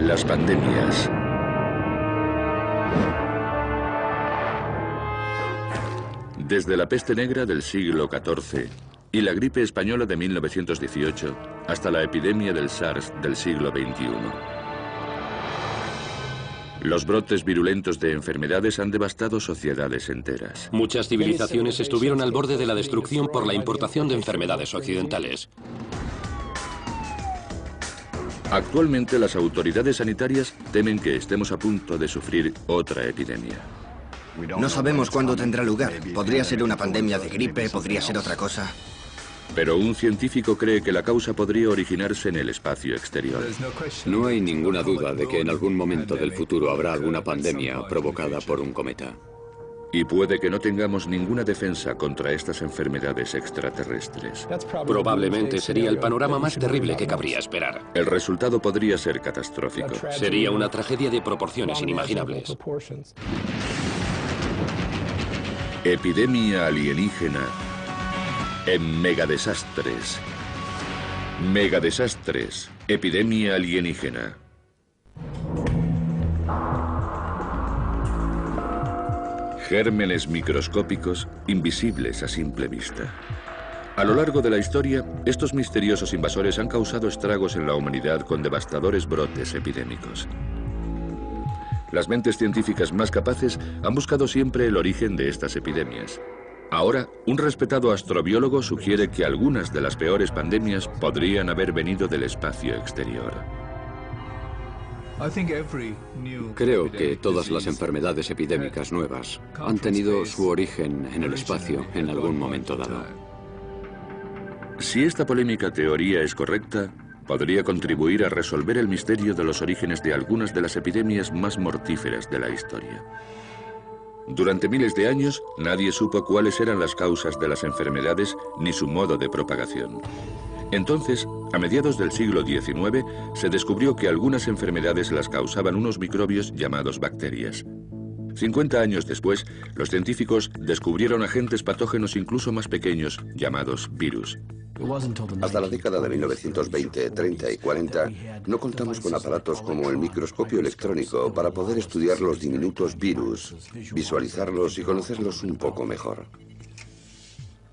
Las pandemias. Desde la peste negra del siglo XIV y la gripe española de 1918 hasta la epidemia del SARS del siglo XXI. Los brotes virulentos de enfermedades han devastado sociedades enteras. Muchas civilizaciones estuvieron al borde de la destrucción por la importación de enfermedades occidentales. Actualmente las autoridades sanitarias temen que estemos a punto de sufrir otra epidemia. No sabemos cuándo tendrá lugar. Podría ser una pandemia de gripe, podría ser otra cosa. Pero un científico cree que la causa podría originarse en el espacio exterior. No hay ninguna duda de que en algún momento del futuro habrá alguna pandemia provocada por un cometa. Y puede que no tengamos ninguna defensa contra estas enfermedades extraterrestres. Probablemente sería el panorama más terrible que cabría esperar. El resultado podría ser catastrófico. Sería una tragedia de proporciones inimaginables. Epidemia alienígena en Megadesastres. Megadesastres. Epidemia alienígena. Gérmenes microscópicos invisibles a simple vista. A lo largo de la historia, estos misteriosos invasores han causado estragos en la humanidad con devastadores brotes epidémicos. Las mentes científicas más capaces han buscado siempre el origen de estas epidemias. Ahora, un respetado astrobiólogo sugiere que algunas de las peores pandemias podrían haber venido del espacio exterior. Creo que todas las enfermedades epidémicas nuevas han tenido su origen en el espacio en algún momento dado. Si esta polémica teoría es correcta, podría contribuir a resolver el misterio de los orígenes de algunas de las epidemias más mortíferas de la historia. Durante miles de años, nadie supo cuáles eran las causas de las enfermedades ni su modo de propagación. Entonces, a mediados del siglo XIX, se descubrió que algunas enfermedades las causaban unos microbios llamados bacterias. 50 años después, los científicos descubrieron agentes patógenos incluso más pequeños, llamados virus. Hasta la década de 1920, 30 y 40, no contamos con aparatos como el microscopio electrónico para poder estudiar los diminutos virus, visualizarlos y conocerlos un poco mejor.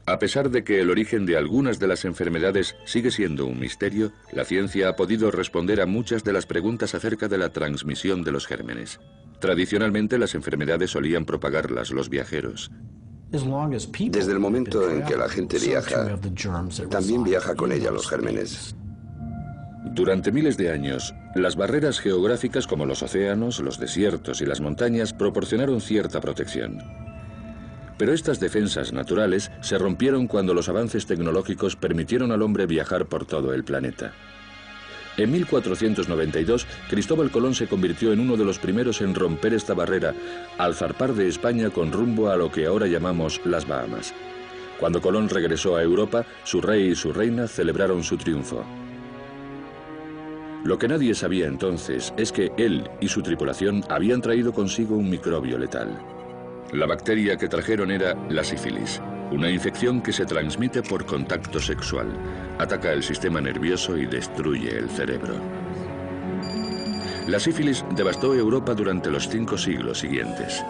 A pesar de que el origen de algunas de las enfermedades sigue siendo un misterio, la ciencia ha podido responder a muchas de las preguntas acerca de la transmisión de los gérmenes. Tradicionalmente, las enfermedades solían propagarlas los viajeros. Desde el momento en que la gente viaja, también viaja con ella los gérmenes. Durante miles de años, las barreras geográficas como los océanos, los desiertos y las montañas proporcionaron cierta protección. Pero estas defensas naturales se rompieron cuando los avances tecnológicos permitieron al hombre viajar por todo el planeta. En 1492, Cristóbal Colón se convirtió en uno de los primeros en romper esta barrera al zarpar de España con rumbo a lo que ahora llamamos las Bahamas. Cuando Colón regresó a Europa, su rey y su reina celebraron su triunfo. Lo que nadie sabía entonces es que él y su tripulación habían traído consigo un microbio letal. La bacteria que trajeron era la sífilis, una infección que se transmite por contacto sexual, ataca el sistema nervioso y destruye el cerebro. La sífilis devastó Europa durante los 5 siglos siguientes.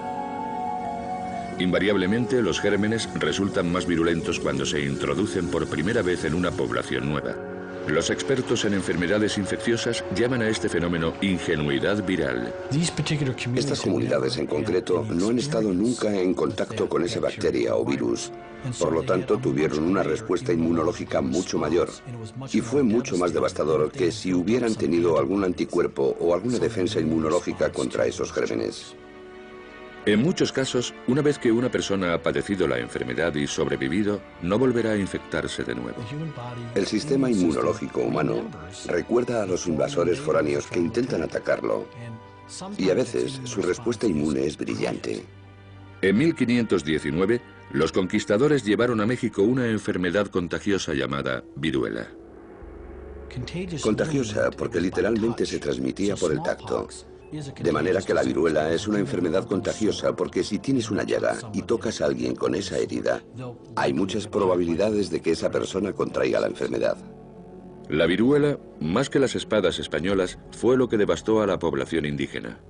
Invariablemente, los gérmenes resultan más virulentos cuando se introducen por primera vez en una población nueva. Los expertos en enfermedades infecciosas llaman a este fenómeno ingenuidad viral. Estas comunidades en concreto no han estado nunca en contacto con esa bacteria o virus. Por lo tanto, tuvieron una respuesta inmunológica mucho mayor. Y fue mucho más devastador que si hubieran tenido algún anticuerpo o alguna defensa inmunológica contra esos gérmenes. En muchos casos, una vez que una persona ha padecido la enfermedad y sobrevivido, no volverá a infectarse de nuevo. El sistema inmunológico humano recuerda a los invasores foráneos que intentan atacarlo, y a veces su respuesta inmune es brillante. En 1519, los conquistadores llevaron a México una enfermedad contagiosa llamada viruela. Contagiosa porque literalmente se transmitía por el tacto. De manera que la viruela es una enfermedad contagiosa porque si tienes una llaga y tocas a alguien con esa herida, hay muchas probabilidades de que esa persona contraiga la enfermedad. La viruela, más que las espadas españolas, fue lo que devastó a la población indígena.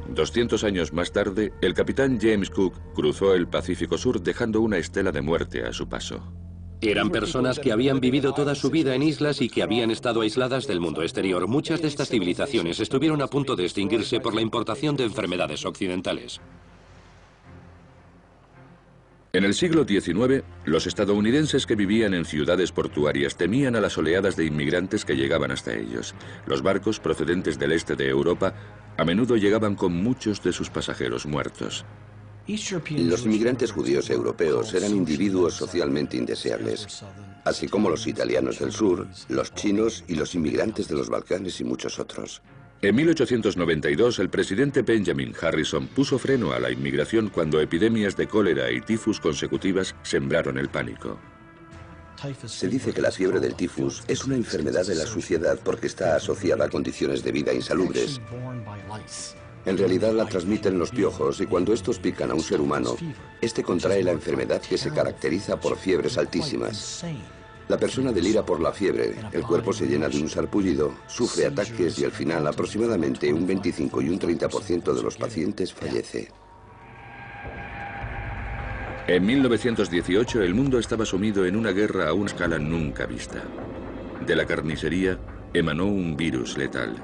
200 años más tarde, el capitán James Cook cruzó el Pacífico Sur dejando una estela de muerte a su paso. Eran personas que habían vivido toda su vida en islas y que habían estado aisladas del mundo exterior. Muchas de estas civilizaciones estuvieron a punto de extinguirse por la importación de enfermedades occidentales. En el siglo XIX, los estadounidenses que vivían en ciudades portuarias temían a las oleadas de inmigrantes que llegaban hasta ellos. Los barcos procedentes del este de Europa a menudo llegaban con muchos de sus pasajeros muertos. Los inmigrantes judíos europeos eran individuos socialmente indeseables, así como los italianos del sur, los chinos y los inmigrantes de los Balcanes y muchos otros. En 1892, el presidente Benjamin Harrison puso freno a la inmigración cuando epidemias de cólera y tifus consecutivas sembraron el pánico. Se dice que la fiebre del tifus es una enfermedad de la suciedad porque está asociada a condiciones de vida insalubres. En realidad la transmiten los piojos y cuando estos pican a un ser humano, este contrae la enfermedad que se caracteriza por fiebres altísimas. La persona delira por la fiebre, el cuerpo se llena de un sarpullido, sufre ataques y al final aproximadamente un 25 y un 30% de los pacientes fallece. En 1918 el mundo estaba sumido en una guerra a una escala nunca vista. De la carnicería emanó un virus letal.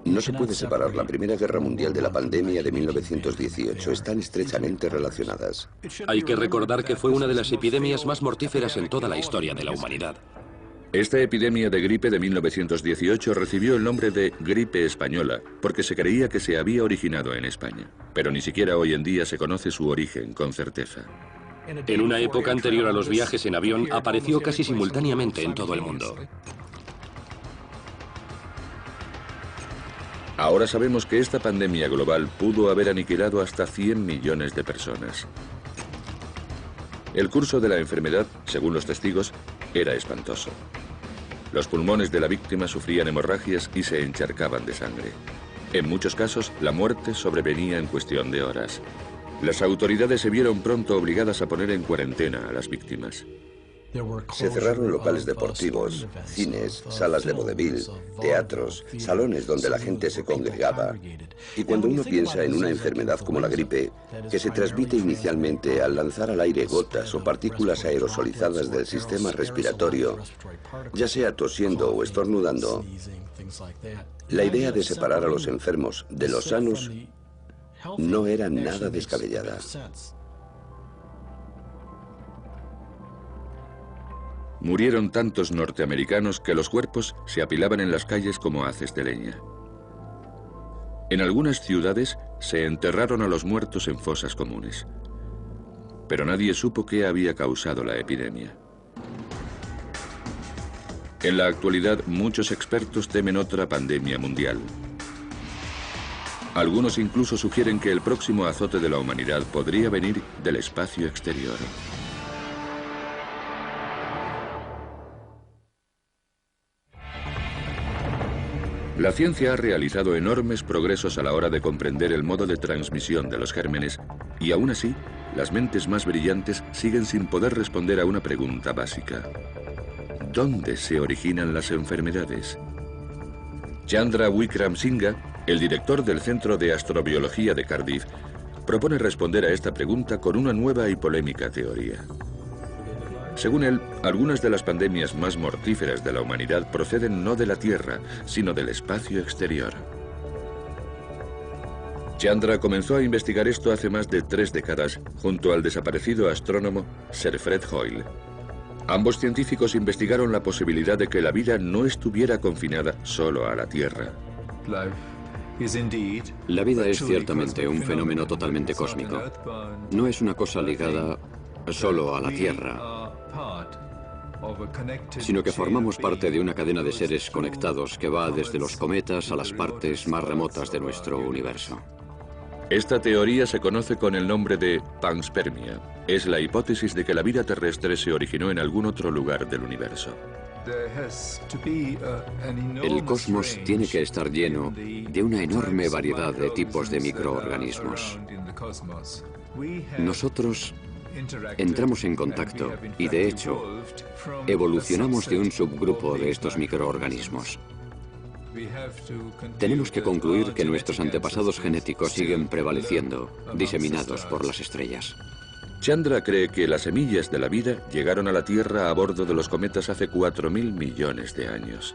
No se puede separar la Primera Guerra Mundial de la pandemia de 1918. Están estrechamente relacionadas. Hay que recordar que fue una de las epidemias más mortíferas en toda la historia de la humanidad. Esta epidemia de gripe de 1918 recibió el nombre de gripe española porque se creía que se había originado en España. Pero ni siquiera hoy en día se conoce su origen con certeza. En una época anterior a los viajes en avión, apareció casi simultáneamente en todo el mundo. Ahora sabemos que esta pandemia global pudo haber aniquilado hasta 100 millones de personas. El curso de la enfermedad, según los testigos, era espantoso. Los pulmones de la víctima sufrían hemorragias y se encharcaban de sangre. En muchos casos, la muerte sobrevenía en cuestión de horas. Las autoridades se vieron pronto obligadas a poner en cuarentena a las víctimas. Se cerraron locales deportivos, cines, salas de vodevil, teatros, salones donde la gente se congregaba. Y cuando uno piensa en una enfermedad como la gripe, que se transmite inicialmente al lanzar al aire gotas o partículas aerosolizadas del sistema respiratorio, ya sea tosiendo o estornudando, la idea de separar a los enfermos de los sanos no era nada descabellada. Murieron tantos norteamericanos que los cuerpos se apilaban en las calles como haces de leña. En algunas ciudades se enterraron a los muertos en fosas comunes. Pero nadie supo qué había causado la epidemia. En la actualidad, muchos expertos temen otra pandemia mundial. Algunos incluso sugieren que el próximo azote de la humanidad podría venir del espacio exterior. La ciencia ha realizado enormes progresos a la hora de comprender el modo de transmisión de los gérmenes y aún así, las mentes más brillantes siguen sin poder responder a una pregunta básica. ¿Dónde se originan las enfermedades? Chandra Wickramasinghe, el director del Centro de Astrobiología de Cardiff, propone responder a esta pregunta con una nueva y polémica teoría. Según él, algunas de las pandemias más mortíferas de la humanidad proceden no de la Tierra, sino del espacio exterior. Chandra comenzó a investigar esto hace más de 3 décadas, junto al desaparecido astrónomo Sir Fred Hoyle. Ambos científicos investigaron la posibilidad de que la vida no estuviera confinada solo a la Tierra. La vida es ciertamente un fenómeno totalmente cósmico. No es una cosa ligada solo a la Tierra, sino que formamos parte de una cadena de seres conectados que va desde los cometas a las partes más remotas de nuestro universo. Esta teoría se conoce con el nombre de panspermia. Es la hipótesis de que la vida terrestre se originó en algún otro lugar del universo. El cosmos tiene que estar lleno de una enorme variedad de tipos de microorganismos. Nosotros entramos en contacto y, de hecho, evolucionamos de un subgrupo de estos microorganismos. Tenemos que concluir que nuestros antepasados genéticos siguen prevaleciendo, diseminados por las estrellas. Chandra cree que las semillas de la vida llegaron a la Tierra a bordo de los cometas hace 4.000 millones de años.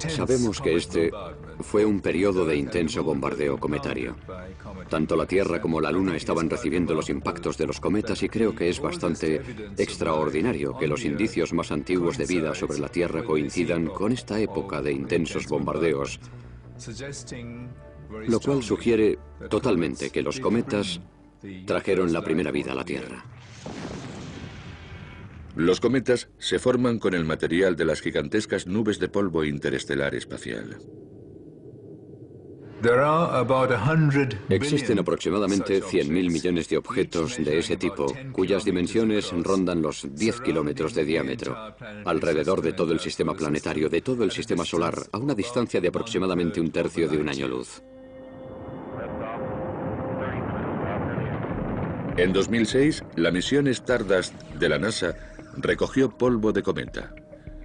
Sabemos que este fue un periodo de intenso bombardeo cometario. Tanto la Tierra como la Luna estaban recibiendo los impactos de los cometas y creo que es bastante extraordinario que los indicios más antiguos de vida sobre la Tierra coincidan con esta época de intensos bombardeos, lo cual sugiere totalmente que los cometas trajeron la primera vida a la Tierra. Los cometas se forman con el material de las gigantescas nubes de polvo interestelar espacial. Existen aproximadamente 100.000 millones de objetos de ese tipo, cuyas dimensiones rondan los 10 kilómetros de diámetro, alrededor de todo el sistema planetario, de todo el sistema solar, a una distancia de aproximadamente un tercio de un año luz. En 2006, la misión Stardust de la NASA recogió polvo de cometa,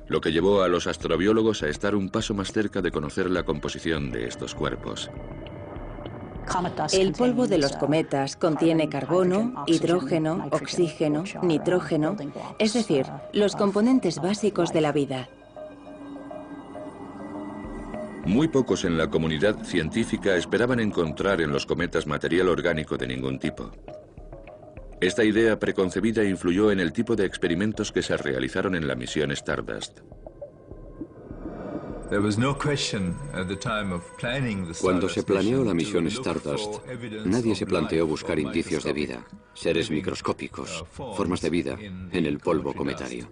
lo que llevó a los astrobiólogos a estar un paso más cerca de conocer la composición de estos cuerpos. El polvo de los cometas contiene carbono, hidrógeno, oxígeno, nitrógeno, es decir, los componentes básicos de la vida. Muy pocos en la comunidad científica esperaban encontrar en los cometas material orgánico de ningún tipo. Esta idea preconcebida influyó en el tipo de experimentos que se realizaron en la misión Stardust. Cuando se planeó la misión Stardust, nadie se planteó buscar indicios de vida, seres microscópicos, formas de vida en el polvo cometario.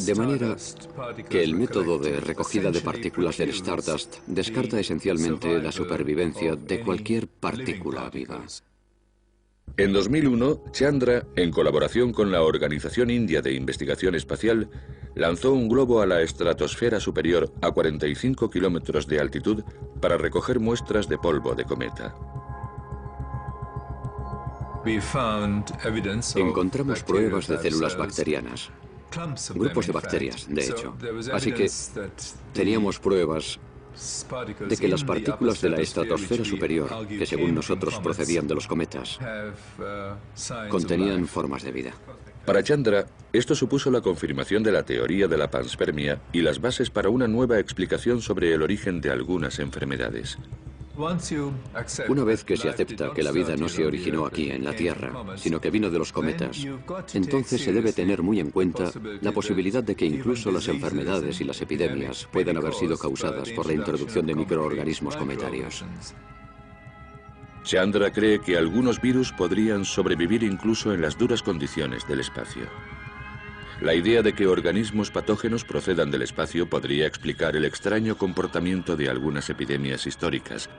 De manera que el método de recogida de partículas del Stardust descarta esencialmente la supervivencia de cualquier partícula viva. En 2001, Chandra, en colaboración con la Organización India de Investigación Espacial, lanzó un globo a la estratosfera superior a 45 kilómetros de altitud para recoger muestras de polvo de cometa. Encontramos pruebas de células bacterianas, grupos de bacterias, de hecho. Así que teníamos pruebas de que las partículas de la estratosfera superior, que según nosotros procedían de los cometas, contenían formas de vida. Para Chandra, esto supuso la confirmación de la teoría de la panspermia y las bases para una nueva explicación sobre el origen de algunas enfermedades. Una vez que se acepta que la vida no se originó aquí, en la Tierra, sino que vino de los cometas, entonces se debe tener muy en cuenta la posibilidad de que incluso las enfermedades y las epidemias puedan haber sido causadas por la introducción de microorganismos cometarios. Chandra cree que algunos virus podrían sobrevivir incluso en las duras condiciones del espacio. La idea de que organismos patógenos procedan del espacio podría explicar el extraño comportamiento de algunas epidemias históricas,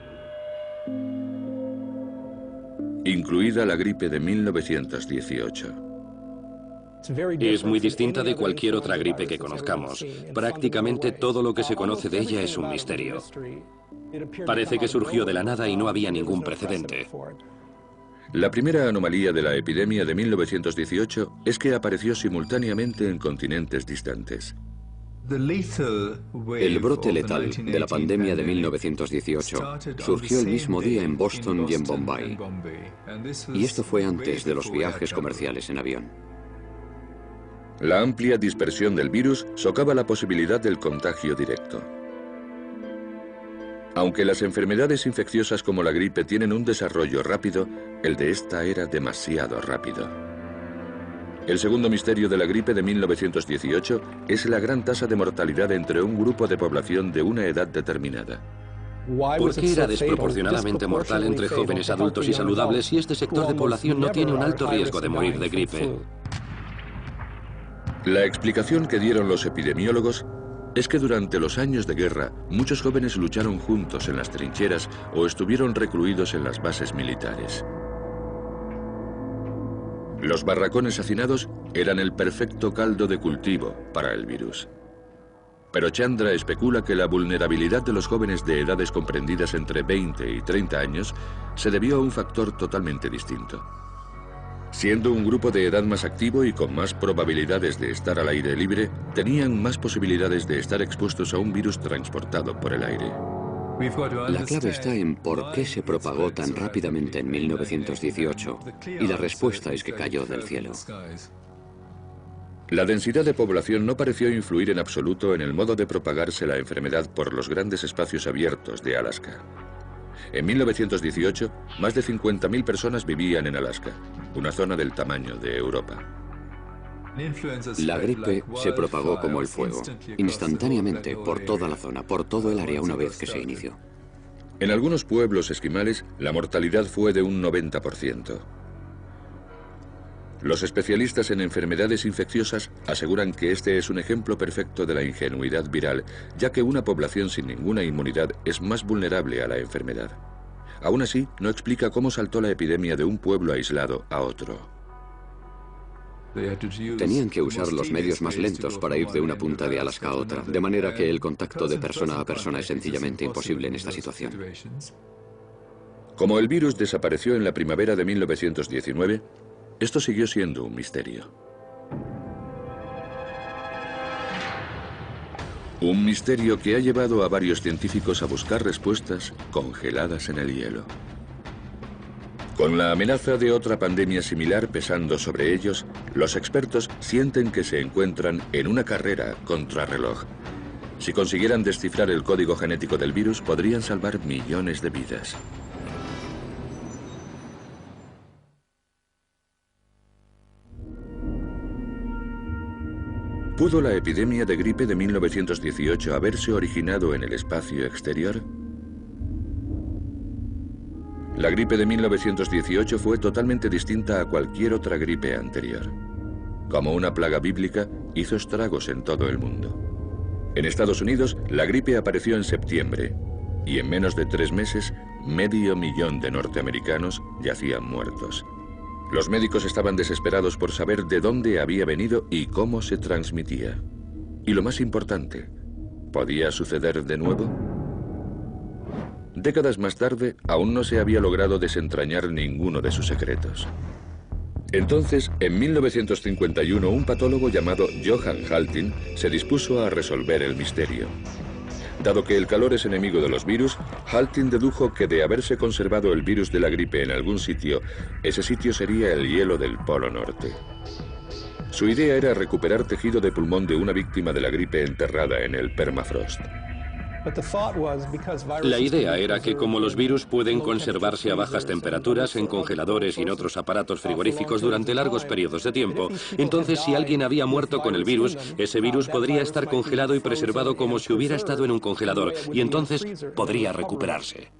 incluida la gripe de 1918. Es muy distinta de cualquier otra gripe que conozcamos. Prácticamente todo lo que se conoce de ella es un misterio. Parece que surgió de la nada y no había ningún precedente. La primera anomalía de la epidemia de 1918 es que apareció simultáneamente en continentes distantes. El brote letal de la pandemia de 1918 surgió el mismo día en Boston y en Bombay. Y esto fue antes de los viajes comerciales en avión. La amplia dispersión del virus socava la posibilidad del contagio directo. Aunque las enfermedades infecciosas como la gripe tienen un desarrollo rápido, el de esta era demasiado rápido. El segundo misterio de la gripe de 1918 es la gran tasa de mortalidad entre un grupo de población de una edad determinada. ¿Por qué era desproporcionadamente mortal entre jóvenes, adultos y saludables si este sector de población no tiene un alto riesgo de morir de gripe? La explicación que dieron los epidemiólogos es que durante los años de guerra, muchos jóvenes lucharon juntos en las trincheras o estuvieron recluidos en las bases militares. Los barracones hacinados eran el perfecto caldo de cultivo para el virus. Pero Chandra especula que la vulnerabilidad de los jóvenes de edades comprendidas entre 20 y 30 años se debió a un factor totalmente distinto. Siendo un grupo de edad más activo y con más probabilidades de estar al aire libre, tenían más posibilidades de estar expuestos a un virus transportado por el aire. La clave está en por qué se propagó tan rápidamente en 1918, y la respuesta es que cayó del cielo. La densidad de población no pareció influir en absoluto en el modo de propagarse la enfermedad por los grandes espacios abiertos de Alaska. En 1918, más de 50.000 personas vivían en Alaska, una zona del tamaño de Europa. La gripe se propagó como el fuego, instantáneamente por toda la zona, por todo el área una vez que se inició. En algunos pueblos esquimales, la mortalidad fue de un 90%. Los especialistas en enfermedades infecciosas aseguran que este es un ejemplo perfecto de la ingenuidad viral, ya que una población sin ninguna inmunidad es más vulnerable a la enfermedad. Aún así, no explica cómo saltó la epidemia de un pueblo aislado a otro. Tenían que usar los medios más lentos para ir de una punta de Alaska a otra, de manera que el contacto de persona a persona es sencillamente imposible en esta situación. Como el virus desapareció en la primavera de 1919, esto siguió siendo un misterio. Un misterio que ha llevado a varios científicos a buscar respuestas congeladas en el hielo. Con la amenaza de otra pandemia similar pesando sobre ellos, los expertos sienten que se encuentran en una carrera contrarreloj. Si consiguieran descifrar el código genético del virus, podrían salvar millones de vidas. ¿Pudo la epidemia de gripe de 1918 haberse originado en el espacio exterior? La gripe de 1918 fue totalmente distinta a cualquier otra gripe anterior. Como una plaga bíblica, hizo estragos en todo el mundo. En Estados Unidos, la gripe apareció en septiembre, y en menos de 3 meses, 500.000 de norteamericanos yacían muertos. Los médicos estaban desesperados por saber de dónde había venido y cómo se transmitía. Y lo más importante, ¿podía suceder de nuevo? Décadas más tarde, aún no se había logrado desentrañar ninguno de sus secretos. Entonces, en 1951, un patólogo llamado Johann Haltin se dispuso a resolver el misterio. Dado que el calor es enemigo de los virus, Haltin dedujo que de haberse conservado el virus de la gripe en algún sitio, ese sitio sería el hielo del Polo Norte. Su idea era recuperar tejido de pulmón de una víctima de la gripe enterrada en el permafrost. La idea era que como los virus pueden conservarse a bajas temperaturas en congeladores y en otros aparatos frigoríficos durante largos periodos de tiempo, entonces si alguien había muerto con el virus, ese virus podría estar congelado y preservado como si hubiera estado en un congelador, y entonces podría recuperarse.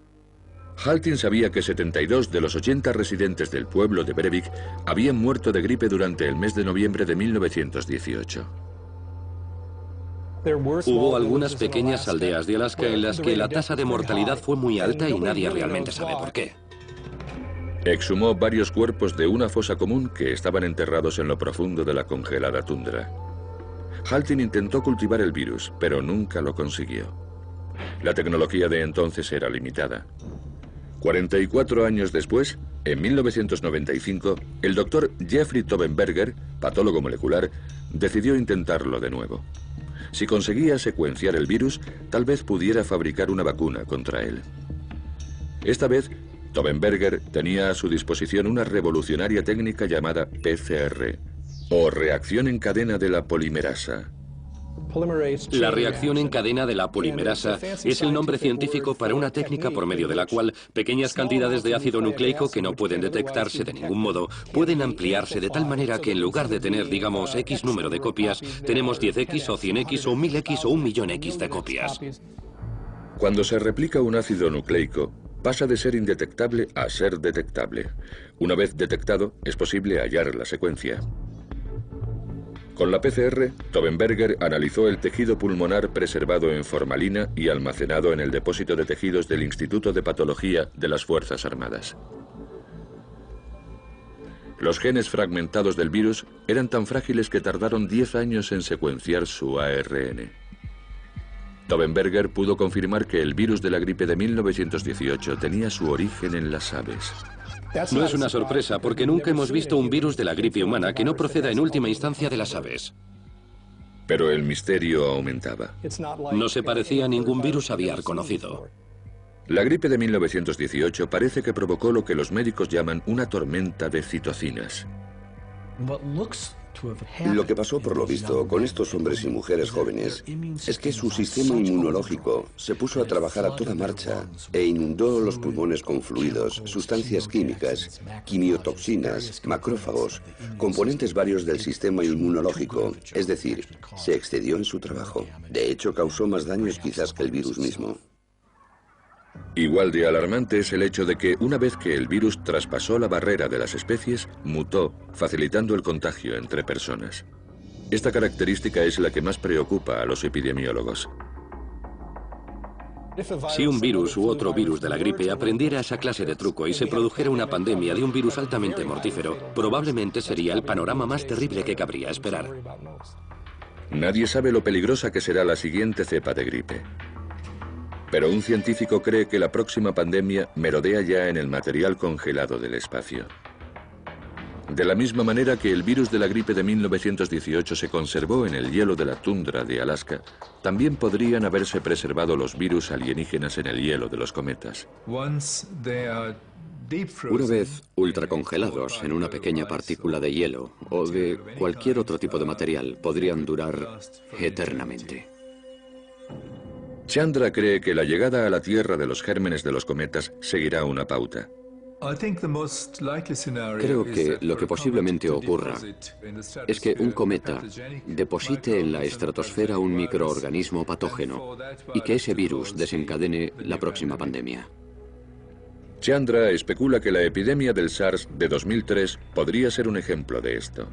Haltin sabía que 72 de los 80 residentes del pueblo de Brevik habían muerto de gripe durante el mes de noviembre de 1918. Hubo algunas pequeñas aldeas de Alaska en las que la tasa de mortalidad fue muy alta y nadie realmente sabe por qué. Exhumó varios cuerpos de una fosa común que estaban enterrados en lo profundo de la congelada tundra. Haltin intentó cultivar el virus, pero nunca lo consiguió. La tecnología de entonces era limitada. 44 años después, en 1995, el doctor Jeffrey Tobenberger, patólogo molecular, decidió intentarlo de nuevo. Si conseguía secuenciar el virus, tal vez pudiera fabricar una vacuna contra él. Esta vez, Tobenberger tenía a su disposición una revolucionaria técnica llamada PCR, o reacción en cadena de la polimerasa. La reacción en cadena de la polimerasa es el nombre científico para una técnica por medio de la cual pequeñas cantidades de ácido nucleico que no pueden detectarse de ningún modo pueden ampliarse de tal manera que en lugar de tener, digamos, X número de copias, tenemos 10X o 100X o 1000X o 1.000.000X de copias. Cuando se replica un ácido nucleico, pasa de ser indetectable a ser detectable. Una vez detectado, es posible hallar la secuencia. Con la PCR, Tobenberger analizó el tejido pulmonar preservado en formalina y almacenado en el depósito de tejidos del Instituto de Patología de las Fuerzas Armadas. Los genes fragmentados del virus eran tan frágiles que tardaron 10 años en secuenciar su ARN. Tobenberger pudo confirmar que el virus de la gripe de 1918 tenía su origen en las aves. No es una sorpresa, porque nunca hemos visto un virus de la gripe humana que no proceda en última instancia de las aves. Pero el misterio aumentaba. No se parecía a ningún virus aviar conocido. La gripe de 1918 parece que provocó lo que los médicos llaman una tormenta de citocinas. Lo que pasó, por lo visto, con estos hombres y mujeres jóvenes es que su sistema inmunológico se puso a trabajar a toda marcha e inundó los pulmones con fluidos, sustancias químicas, quimiotoxinas, macrófagos, componentes varios del sistema inmunológico, es decir, se excedió en su trabajo. De hecho, causó más daños quizás que el virus mismo. Igual de alarmante es el hecho de que una vez que el virus traspasó la barrera de las especies, mutó, facilitando el contagio entre personas. Esta característica es la que más preocupa a los epidemiólogos. Si un virus u otro virus de la gripe aprendiera esa clase de truco y se produjera una pandemia de un virus altamente mortífero, probablemente sería el panorama más terrible que cabría esperar. Nadie sabe lo peligrosa que será la siguiente cepa de gripe. Pero un científico cree que la próxima pandemia merodea ya en el material congelado del espacio. De la misma manera que el virus de la gripe de 1918 se conservó en el hielo de la tundra de Alaska, también podrían haberse preservado los virus alienígenas en el hielo de los cometas. Una vez ultracongelados en una pequeña partícula de hielo o de cualquier otro tipo de material, podrían durar eternamente. Chandra cree que la llegada a la Tierra de los gérmenes de los cometas seguirá una pauta. Creo que lo que posiblemente ocurra es que un cometa deposite en la estratosfera un microorganismo patógeno y que ese virus desencadene la próxima pandemia. Chandra especula que la epidemia del SARS de 2003 podría ser un ejemplo de esto.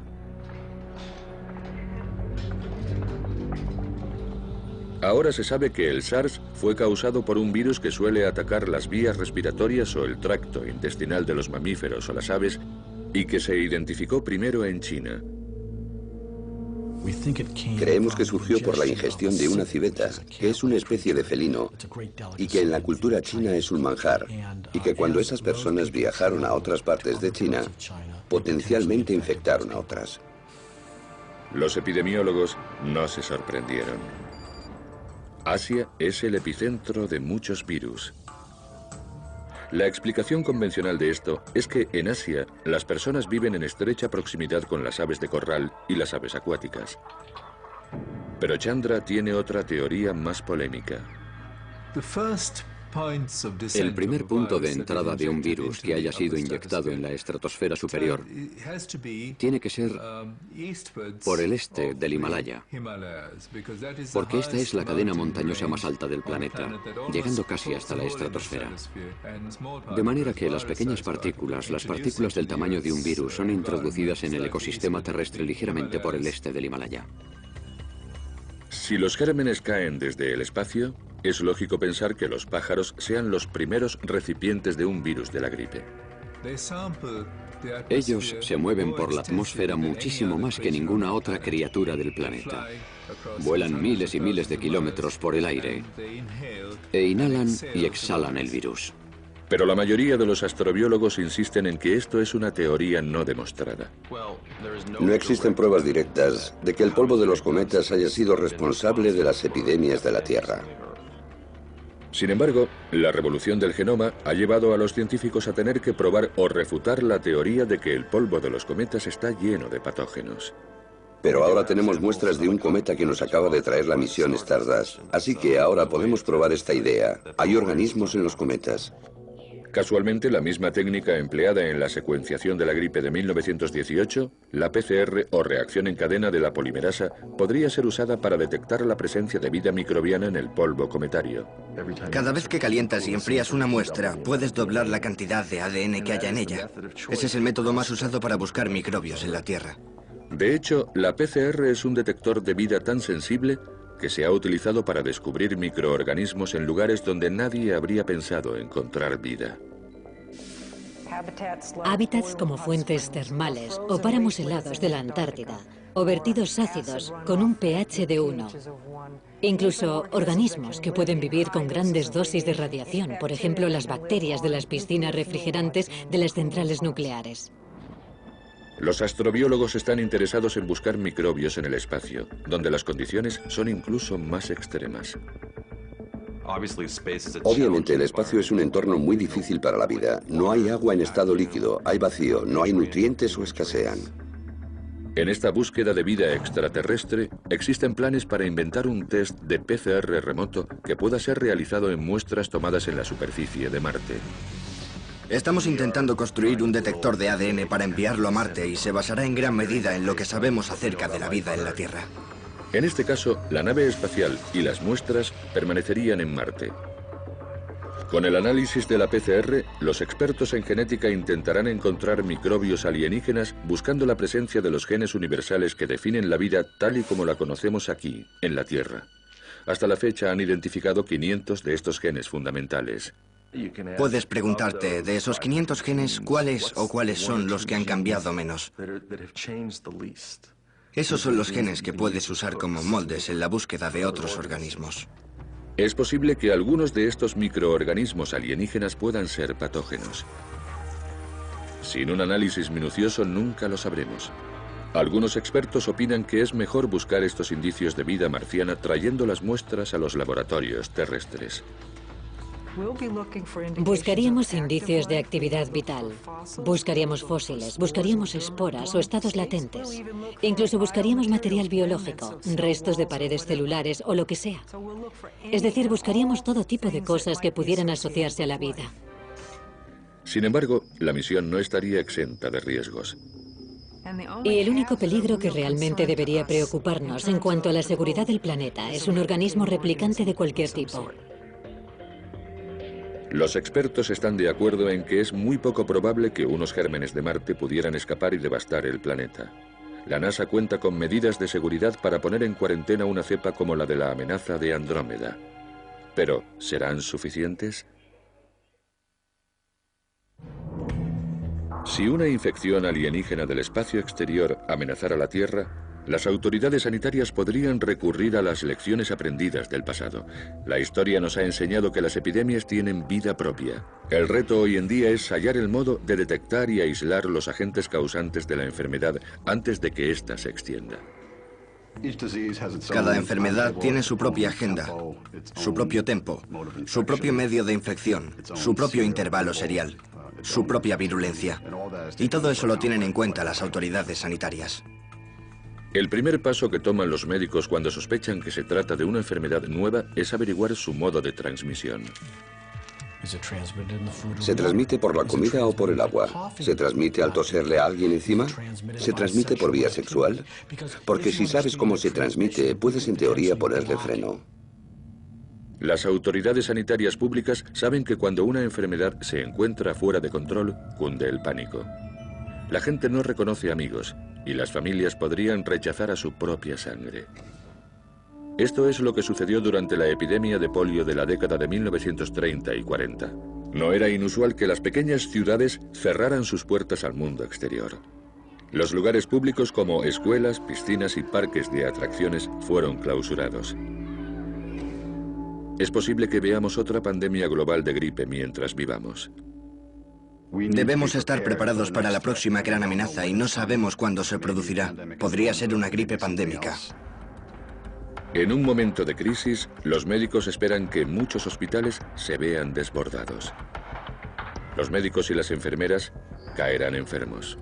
Ahora se sabe que el SARS fue causado por un virus que suele atacar las vías respiratorias o el tracto intestinal de los mamíferos o las aves y que se identificó primero en China. Creemos que surgió por la ingestión de una civeta, que es una especie de felino, y que en la cultura china es un manjar, y que cuando esas personas viajaron a otras partes de China, potencialmente infectaron a otras. Los epidemiólogos no se sorprendieron. Asia es el epicentro de muchos virus. La explicación convencional de esto es que en Asia las personas viven en estrecha proximidad con las aves de corral y las aves acuáticas. Pero Chandra tiene otra teoría más polémica. El primer punto de entrada de un virus que haya sido inyectado en la estratosfera superior tiene que ser por el este del Himalaya, porque esta es la cadena montañosa más alta del planeta, llegando casi hasta la estratosfera. De manera que las pequeñas partículas, las partículas del tamaño de un virus, son introducidas en el ecosistema terrestre ligeramente por el este del Himalaya. Si los gérmenes caen desde el espacio, es lógico pensar que los pájaros sean los primeros recipientes de un virus de la gripe. Ellos se mueven por la atmósfera muchísimo más que ninguna otra criatura del planeta. Vuelan miles y miles de kilómetros por el aire e inhalan y exhalan el virus. Pero la mayoría de los astrobiólogos insisten en que esto es una teoría no demostrada. No existen pruebas directas de que el polvo de los cometas haya sido responsable de las epidemias de la Tierra. Sin embargo, la revolución del genoma ha llevado a los científicos a tener que probar o refutar la teoría de que el polvo de los cometas está lleno de patógenos. Pero ahora tenemos muestras de un cometa que nos acaba de traer la misión Stardust, así que ahora podemos probar esta idea. Hay organismos en los cometas. Casualmente, la misma técnica empleada en la secuenciación de la gripe de 1918, la PCR o reacción en cadena de la polimerasa, podría ser usada para detectar la presencia de vida microbiana en el polvo cometario. Cada vez que calientas y enfrías una muestra, puedes doblar la cantidad de ADN que haya en ella. Ese es el método más usado para buscar microbios en la Tierra. De hecho, la PCR es un detector de vida tan sensible que se ha utilizado para descubrir microorganismos en lugares donde nadie habría pensado encontrar vida. Hábitats como fuentes termales o páramos helados de la Antártida, o vertidos ácidos con un pH de 1. Incluso organismos que pueden vivir con grandes dosis de radiación, por ejemplo las bacterias de las piscinas refrigerantes de las centrales nucleares. Los astrobiólogos están interesados en buscar microbios en el espacio, donde las condiciones son incluso más extremas. Obviamente el espacio es un entorno muy difícil para la vida. No hay agua en estado líquido, hay vacío, no hay nutrientes o escasean. En esta búsqueda de vida extraterrestre, existen planes para inventar un test de PCR remoto que pueda ser realizado en muestras tomadas en la superficie de Marte. Estamos intentando construir un detector de ADN para enviarlo a Marte y se basará en gran medida en lo que sabemos acerca de la vida en la Tierra. En este caso, la nave espacial y las muestras permanecerían en Marte. Con el análisis de la PCR, los expertos en genética intentarán encontrar microbios alienígenas buscando la presencia de los genes universales que definen la vida tal y como la conocemos aquí, en la Tierra. Hasta la fecha han identificado 500 de estos genes fundamentales. Puedes preguntarte, de esos 500 genes, ¿cuáles son los que han cambiado menos? Esos son los genes que puedes usar como moldes en la búsqueda de otros organismos. Es posible que algunos de estos microorganismos alienígenas puedan ser patógenos. Sin un análisis minucioso nunca lo sabremos. Algunos expertos opinan que es mejor buscar estos indicios de vida marciana trayendo las muestras a los laboratorios terrestres. Buscaríamos indicios de actividad vital, buscaríamos fósiles, buscaríamos esporas o estados latentes. Incluso buscaríamos material biológico, restos de paredes celulares o lo que sea. Es decir, buscaríamos todo tipo de cosas que pudieran asociarse a la vida. Sin embargo, la misión no estaría exenta de riesgos. Y el único peligro que realmente debería preocuparnos en cuanto a la seguridad del planeta es un organismo replicante de cualquier tipo. Los expertos están de acuerdo en que es muy poco probable que unos gérmenes de Marte pudieran escapar y devastar el planeta. La NASA cuenta con medidas de seguridad para poner en cuarentena una cepa como la de la amenaza de Andrómeda. Pero, ¿serán suficientes? Si una infección alienígena del espacio exterior amenazara la Tierra, las autoridades sanitarias podrían recurrir a las lecciones aprendidas del pasado. La historia nos ha enseñado que las epidemias tienen vida propia. El reto hoy en día es hallar el modo de detectar y aislar los agentes causantes de la enfermedad antes de que ésta se extienda. Cada enfermedad tiene su propia agenda, su propio tempo, su propio medio de infección, su propio intervalo serial, su propia virulencia. Y todo eso lo tienen en cuenta las autoridades sanitarias. El primer paso que toman los médicos cuando sospechan que se trata de una enfermedad nueva es averiguar su modo de transmisión. ¿Se transmite por la comida o por el agua? ¿Se transmite al toserle a alguien encima? ¿Se transmite por vía sexual? Porque si sabes cómo se transmite, puedes en teoría ponerle freno. Las autoridades sanitarias públicas saben que cuando una enfermedad se encuentra fuera de control, cunde el pánico. La gente no reconoce amigos y las familias podrían rechazar a su propia sangre. Esto es lo que sucedió durante la epidemia de polio de la década de 1930 y 40. No era inusual que las pequeñas ciudades cerraran sus puertas al mundo exterior. Los lugares públicos como escuelas, piscinas y parques de atracciones fueron clausurados. Es posible que veamos otra pandemia global de gripe mientras vivamos. Debemos estar preparados para la próxima gran amenaza y no sabemos cuándo se producirá. Podría ser una gripe pandémica. En un momento de crisis, los médicos esperan que muchos hospitales se vean desbordados. Los médicos y las enfermeras caerán enfermos.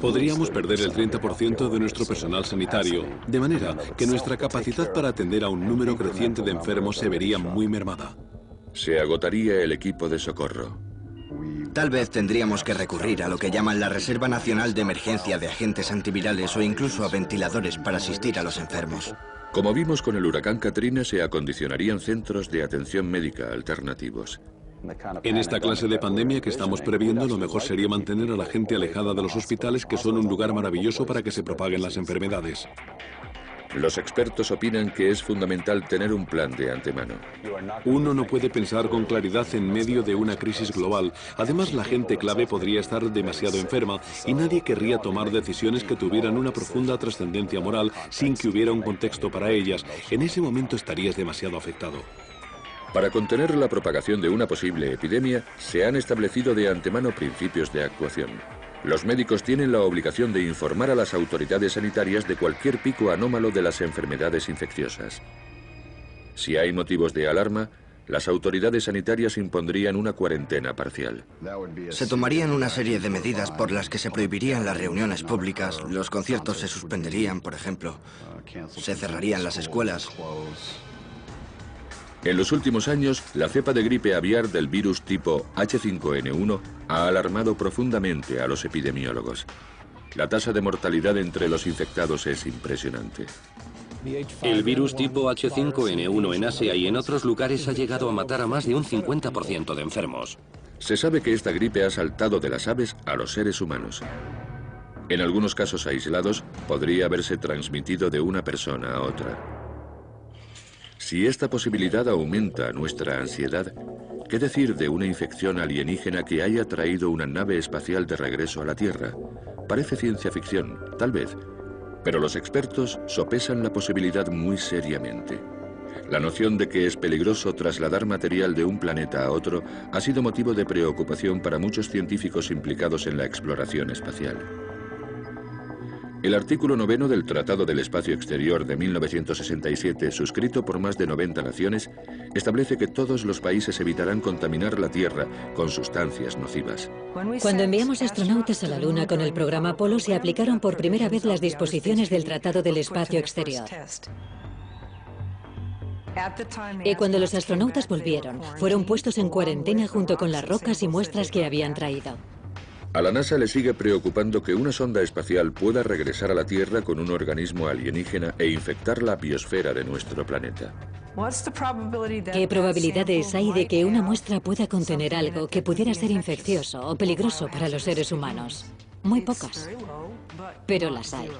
Podríamos perder el 30% de nuestro personal sanitario, de manera que nuestra capacidad para atender a un número creciente de enfermos se vería muy mermada. Se agotaría el equipo de socorro. Tal vez tendríamos que recurrir a lo que llaman la Reserva Nacional de Emergencia de Agentes Antivirales o incluso a ventiladores para asistir a los enfermos. Como vimos con el huracán Katrina, se acondicionarían centros de atención médica alternativos. En esta clase de pandemia que estamos previendo, lo mejor sería mantener a la gente alejada de los hospitales, que son un lugar maravilloso para que se propaguen las enfermedades. Los expertos opinan que es fundamental tener un plan de antemano. Uno no puede pensar con claridad en medio de una crisis global. Además, la gente clave podría estar demasiado enferma y nadie querría tomar decisiones que tuvieran una profunda trascendencia moral sin que hubiera un contexto para ellas. En ese momento estarías demasiado afectado. Para contener la propagación de una posible epidemia, se han establecido de antemano principios de actuación. Los médicos tienen la obligación de informar a las autoridades sanitarias de cualquier pico anómalo de las enfermedades infecciosas. Si hay motivos de alarma, las autoridades sanitarias impondrían una cuarentena parcial. Se tomarían una serie de medidas por las que se prohibirían las reuniones públicas, los conciertos se suspenderían, por ejemplo, se cerrarían las escuelas. En los últimos años, la cepa de gripe aviar del virus tipo H5N1 ha alarmado profundamente a los epidemiólogos. La tasa de mortalidad entre los infectados es impresionante. El virus tipo H5N1 en Asia y en otros lugares ha llegado a matar a más de un 50% de enfermos. Se sabe que esta gripe ha saltado de las aves a los seres humanos. En algunos casos aislados, podría haberse transmitido de una persona a otra. Si esta posibilidad aumenta nuestra ansiedad, ¿qué decir de una infección alienígena que haya traído una nave espacial de regreso a la Tierra? Parece ciencia ficción, tal vez, pero los expertos sopesan la posibilidad muy seriamente. La noción de que es peligroso trasladar material de un planeta a otro ha sido motivo de preocupación para muchos científicos implicados en la exploración espacial. El artículo 9 del Tratado del Espacio Exterior de 1967, suscrito por más de 90 naciones, establece que todos los países evitarán contaminar la Tierra con sustancias nocivas. Cuando enviamos astronautas a la Luna con el programa Apolo, se aplicaron por primera vez las disposiciones del Tratado del Espacio Exterior. Y cuando los astronautas volvieron, fueron puestos en cuarentena junto con las rocas y muestras que habían traído. A la NASA le sigue preocupando que una sonda espacial pueda regresar a la Tierra con un organismo alienígena e infectar la biosfera de nuestro planeta. ¿Qué probabilidades hay de que una muestra pueda contener algo que pudiera ser infeccioso o peligroso para los seres humanos? Muy pocas, pero las hay.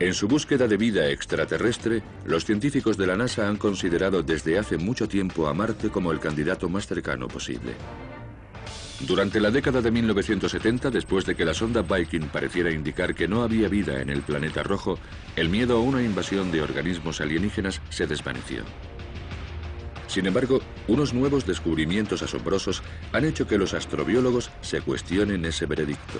En su búsqueda de vida extraterrestre, los científicos de la NASA han considerado desde hace mucho tiempo a Marte como el candidato más cercano posible. Durante la década de 1970, después de que la sonda Viking pareciera indicar que no había vida en el planeta rojo, el miedo a una invasión de organismos alienígenas se desvaneció. Sin embargo, unos nuevos descubrimientos asombrosos han hecho que los astrobiólogos se cuestionen ese veredicto.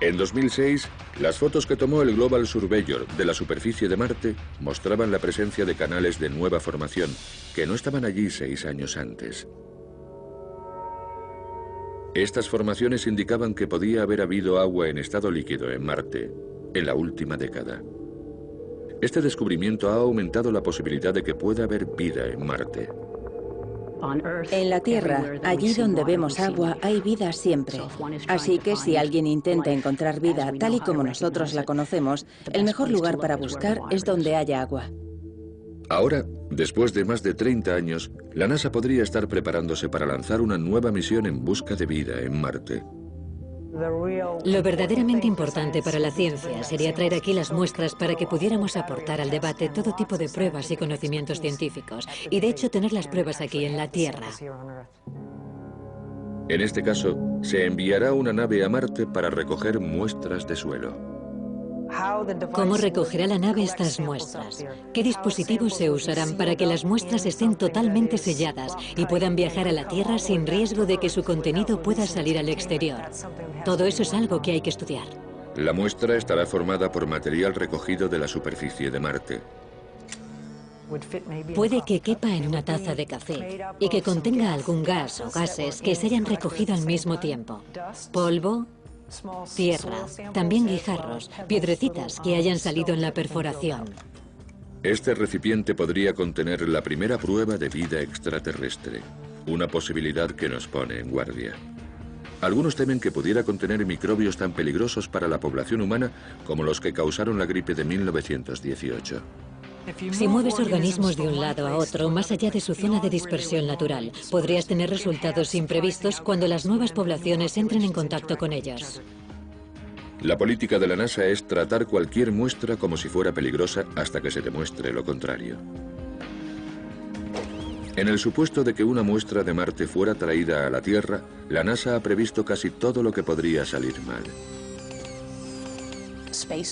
En 2006, las fotos que tomó el Global Surveyor de la superficie de Marte mostraban la presencia de canales de nueva formación que no estaban allí 6 años antes. Estas formaciones indicaban que podía haber habido agua en estado líquido en Marte en la última década. Este descubrimiento ha aumentado la posibilidad de que pueda haber vida en Marte. En la Tierra, allí donde vemos agua, hay vida siempre. Así que si alguien intenta encontrar vida tal y como nosotros la conocemos, el mejor lugar para buscar es donde haya agua. Ahora, después de más de 30 años, la NASA podría estar preparándose para lanzar una nueva misión en busca de vida en Marte. Lo verdaderamente importante para la ciencia sería traer aquí las muestras para que pudiéramos aportar al debate todo tipo de pruebas y conocimientos científicos, y de hecho tener las pruebas aquí en la Tierra. En este caso, se enviará una nave a Marte para recoger muestras de suelo. ¿Cómo recogerá la nave estas muestras? ¿Qué dispositivos se usarán para que las muestras estén totalmente selladas y puedan viajar a la Tierra sin riesgo de que su contenido pueda salir al exterior? Todo eso es algo que hay que estudiar. La muestra estará formada por material recogido de la superficie de Marte. Puede que quepa en una taza de café y que contenga algún gas o gases que se hayan recogido al mismo tiempo. Polvo, tierra, también guijarros, piedrecitas que hayan salido en la perforación. Este recipiente podría contener la primera prueba de vida extraterrestre, una posibilidad que nos pone en guardia. Algunos temen que pudiera contener microbios tan peligrosos para la población humana como los que causaron la gripe de 1918. Si mueves organismos de un lado a otro, más allá de su zona de dispersión natural, podrías tener resultados imprevistos cuando las nuevas poblaciones entren en contacto con ellos. La política de la NASA es tratar cualquier muestra como si fuera peligrosa hasta que se demuestre lo contrario. En el supuesto de que una muestra de Marte fuera traída a la Tierra, la NASA ha previsto casi todo lo que podría salir mal.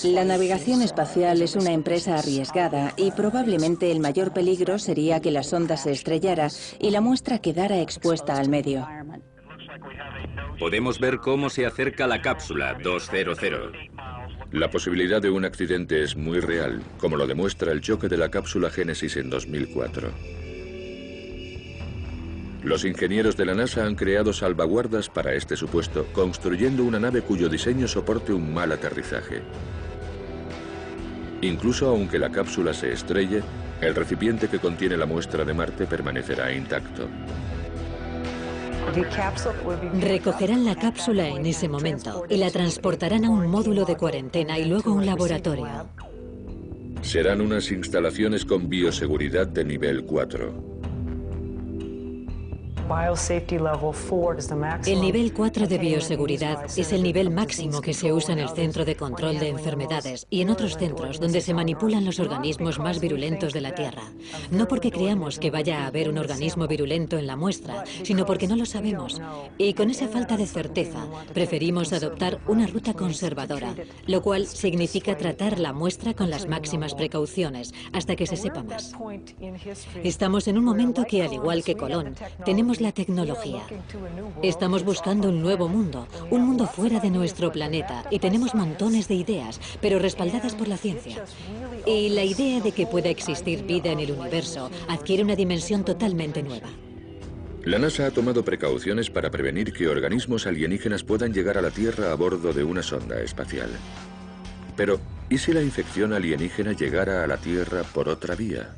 La navegación espacial es una empresa arriesgada y probablemente el mayor peligro sería que la sonda se estrellara y la muestra quedara expuesta al medio. Podemos ver cómo se acerca la cápsula 200. La posibilidad de un accidente es muy real, como lo demuestra el choque de la cápsula Génesis en 2004. Los ingenieros de la NASA han creado salvaguardas para este supuesto, construyendo una nave cuyo diseño soporte un mal aterrizaje. Incluso aunque la cápsula se estrelle, el recipiente que contiene la muestra de Marte permanecerá intacto. Recogerán la cápsula en ese momento y la transportarán a un módulo de cuarentena y luego a un laboratorio. Serán unas instalaciones con bioseguridad de nivel 4. El nivel 4 de bioseguridad es el nivel máximo que se usa en el Centro de Control de Enfermedades y en otros centros donde se manipulan los organismos más virulentos de la Tierra. No porque creamos que vaya a haber un organismo virulento en la muestra, sino porque no lo sabemos. Y con esa falta de certeza, preferimos adoptar una ruta conservadora, lo cual significa tratar la muestra con las máximas precauciones hasta que se sepa más. Estamos en un momento que, al igual que Colón, tenemos la tecnología. Estamos buscando un nuevo mundo, un mundo fuera de nuestro planeta, y tenemos montones de ideas, pero respaldadas por la ciencia. Y la idea de que pueda existir vida en el universo adquiere una dimensión totalmente nueva. La NASA ha tomado precauciones para prevenir que organismos alienígenas puedan llegar a la Tierra a bordo de una sonda espacial. Pero, ¿y si la infección alienígena llegara a la Tierra por otra vía?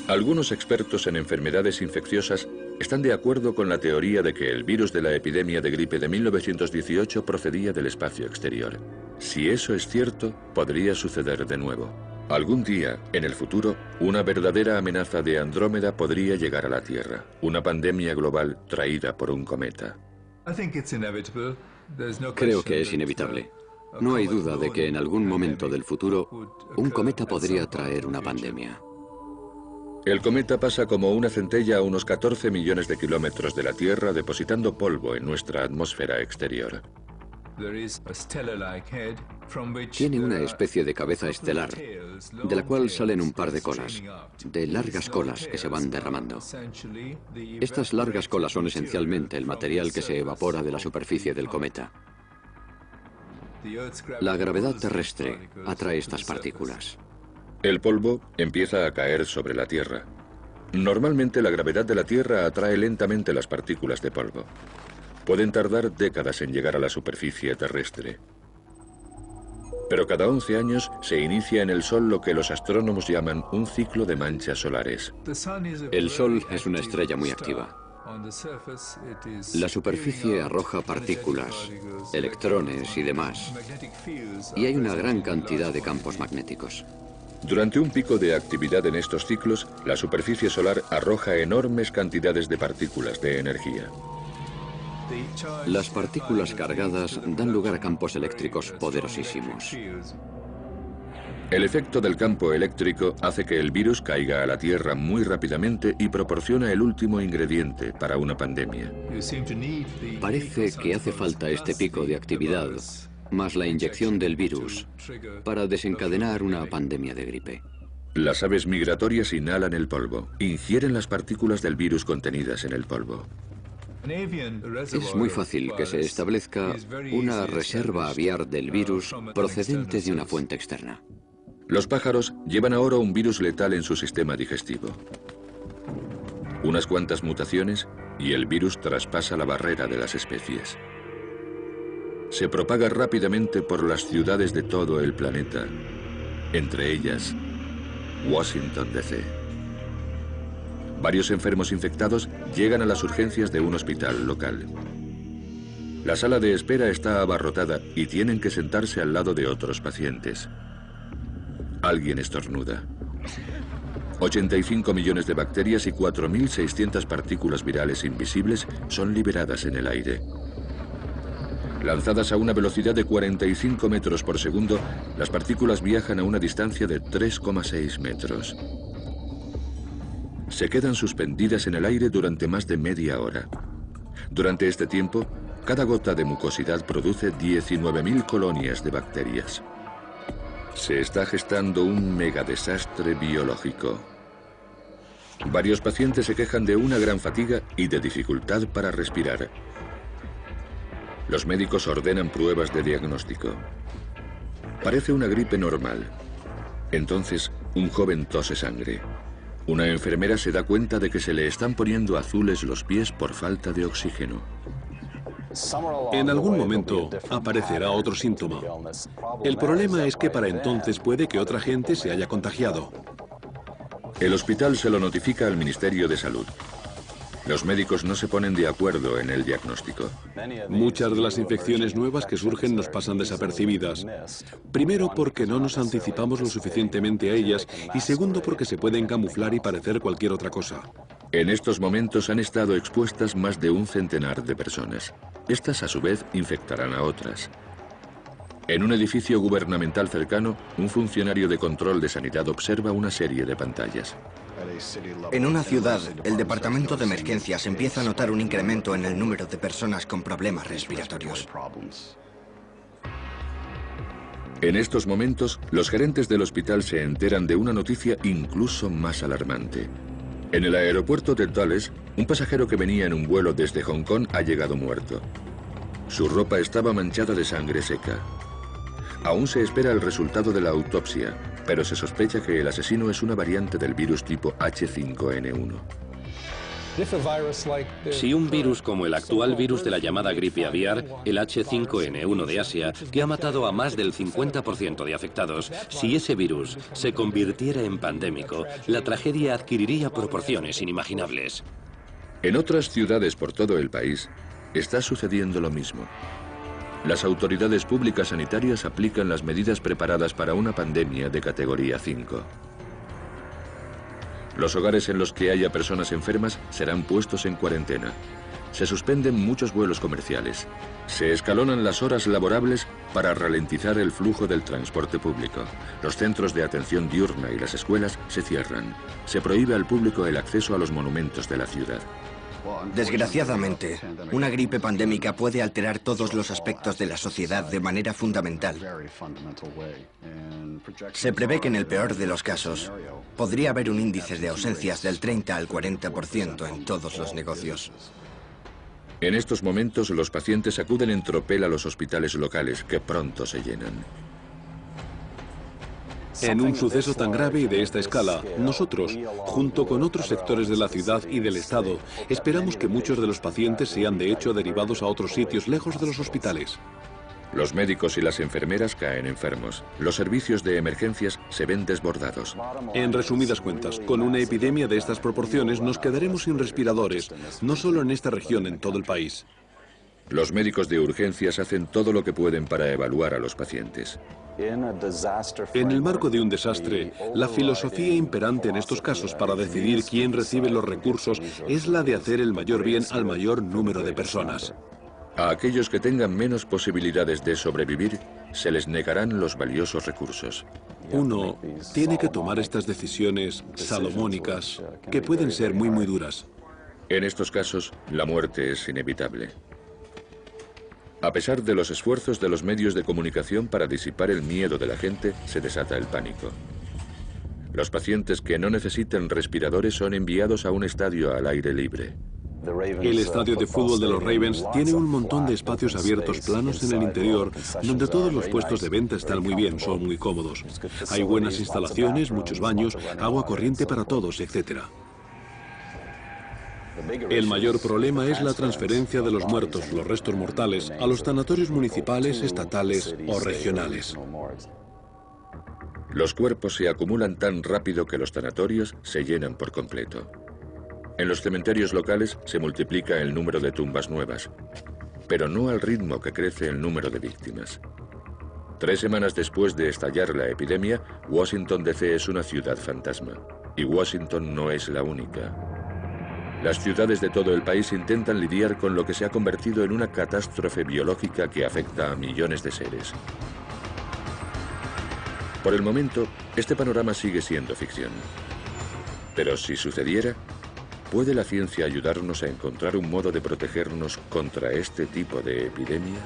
Algunos expertos en enfermedades infecciosas están de acuerdo con la teoría de que el virus de la epidemia de gripe de 1918 procedía del espacio exterior. Si eso es cierto, podría suceder de nuevo. Algún día, en el futuro, una verdadera amenaza de Andrómeda podría llegar a la Tierra, una pandemia global traída por un cometa. Creo que es inevitable. No hay duda de que en algún momento del futuro, un cometa podría traer una pandemia. El cometa pasa como una centella a unos 14 millones de kilómetros de la Tierra, depositando polvo en nuestra atmósfera exterior. Tiene una especie de cabeza estelar, de la cual salen un par de colas, de largas colas que se van derramando. Estas largas colas son esencialmente el material que se evapora de la superficie del cometa. La gravedad terrestre atrae estas partículas. El polvo empieza a caer sobre la Tierra. Normalmente la gravedad de la Tierra atrae lentamente las partículas de polvo. Pueden tardar décadas en llegar a la superficie terrestre. Pero cada 11 años se inicia en el Sol lo que los astrónomos llaman un ciclo de manchas solares. El Sol es una estrella muy activa. La superficie arroja partículas, electrones y demás, y hay una gran cantidad de campos magnéticos. Durante un pico de actividad en estos ciclos, la superficie solar arroja enormes cantidades de partículas de energía. Las partículas cargadas dan lugar a campos eléctricos poderosísimos. El efecto del campo eléctrico hace que el virus caiga a la Tierra muy rápidamente y proporciona el último ingrediente para una pandemia. Parece que hace falta este pico de actividad, más la inyección del virus, para desencadenar una pandemia de gripe. Las aves migratorias inhalan el polvo, ingieren las partículas del virus contenidas en el polvo. Es muy fácil que se establezca una reserva aviar del virus procedente de una fuente externa. Los pájaros llevan ahora un virus letal en su sistema digestivo. Unas cuantas mutaciones y el virus traspasa la barrera de las especies. Se propaga rápidamente por las ciudades de todo el planeta, entre ellas Washington, D.C. Varios enfermos infectados llegan a las urgencias de un hospital local. La sala de espera está abarrotada y tienen que sentarse al lado de otros pacientes. Alguien estornuda. 85 millones de bacterias y 4.600 partículas virales invisibles son liberadas en el aire. Lanzadas a una velocidad de 45 metros por segundo, las partículas viajan a una distancia de 3,6 metros. Se quedan suspendidas en el aire durante más de media hora. Durante este tiempo, cada gota de mucosidad produce 19.000 colonias de bacterias. Se está gestando un megadesastre biológico. Varios pacientes se quejan de una gran fatiga y de dificultad para respirar. Los médicos ordenan pruebas de diagnóstico. Parece una gripe normal. Entonces, un joven tose sangre. Una enfermera se da cuenta de que se le están poniendo azules los pies por falta de oxígeno. En algún momento aparecerá otro síntoma. El problema es que para entonces puede que otra gente se haya contagiado. El hospital se lo notifica al Ministerio de Salud. Los médicos no se ponen de acuerdo en el diagnóstico. Muchas de las infecciones nuevas que surgen nos pasan desapercibidas. Primero, porque no nos anticipamos lo suficientemente a ellas, y segundo, porque se pueden camuflar y parecer cualquier otra cosa. En estos momentos han estado expuestas más de un centenar de personas. Estas, a su vez, infectarán a otras. En un edificio gubernamental cercano, un funcionario de control de sanidad observa una serie de pantallas. En una ciudad, el departamento de emergencias empieza a notar un incremento en el número de personas con problemas respiratorios. En estos momentos, los gerentes del hospital se enteran de una noticia incluso más alarmante. En el aeropuerto de Dulles, un pasajero que venía en un vuelo desde Hong Kong ha llegado muerto. Su ropa estaba manchada de sangre seca. Aún se espera el resultado de la autopsia, pero se sospecha que el asesino es una variante del virus tipo H5N1. Si un virus como el actual virus de la llamada gripe aviar, el H5N1 de Asia, que ha matado a más del 50% de afectados, si ese virus se convirtiera en pandémico, la tragedia adquiriría proporciones inimaginables. En otras ciudades por todo el país, está sucediendo lo mismo. Las autoridades públicas sanitarias aplican las medidas preparadas para una pandemia de categoría 5. Los hogares en los que haya personas enfermas serán puestos en cuarentena. Se suspenden muchos vuelos comerciales. Se escalonan las horas laborables para ralentizar el flujo del transporte público. Los centros de atención diurna y las escuelas se cierran. Se prohíbe al público el acceso a los monumentos de la ciudad. Desgraciadamente, una gripe pandémica puede alterar todos los aspectos de la sociedad de manera fundamental. Se prevé que en el peor de los casos, podría haber un índice de ausencias del 30 al 40% en todos los negocios. En estos momentos, los pacientes acuden en tropel a los hospitales locales, que pronto se llenan. En un suceso tan grave y de esta escala, nosotros, junto con otros sectores de la ciudad y del Estado, esperamos que muchos de los pacientes sean de hecho derivados a otros sitios lejos de los hospitales. Los médicos y las enfermeras caen enfermos. Los servicios de emergencias se ven desbordados. En resumidas cuentas, con una epidemia de estas proporciones nos quedaremos sin respiradores, no solo en esta región, en todo el país. Los médicos de urgencias hacen todo lo que pueden para evaluar a los pacientes. En el marco de un desastre, la filosofía imperante en estos casos para decidir quién recibe los recursos es la de hacer el mayor bien al mayor número de personas. A aquellos que tengan menos posibilidades de sobrevivir, se les negarán los valiosos recursos. Uno tiene que tomar estas decisiones salomónicas, que pueden ser muy duras. En estos casos, la muerte es inevitable. A pesar de los esfuerzos de los medios de comunicación para disipar el miedo de la gente, se desata el pánico. Los pacientes que no necesitan respiradores son enviados a un estadio al aire libre. El estadio de fútbol de los Ravens tiene un montón de espacios abiertos planos en el interior, donde todos los puestos de venta están muy bien, son muy cómodos. Hay buenas instalaciones, muchos baños, agua corriente para todos, etc. El mayor problema es la transferencia de los muertos, los restos mortales, a los tanatorios municipales, estatales o regionales. Los cuerpos se acumulan tan rápido que los tanatorios se llenan por completo. En los cementerios locales se multiplica el número de tumbas nuevas, pero no al ritmo que crece el número de víctimas. 3 semanas después de estallar la epidemia, Washington D.C. es una ciudad fantasma. Y Washington no es la única. Las ciudades de todo el país intentan lidiar con lo que se ha convertido en una catástrofe biológica que afecta a millones de seres. Por el momento, este panorama sigue siendo ficción. Pero si sucediera, ¿puede la ciencia ayudarnos a encontrar un modo de protegernos contra este tipo de epidemia?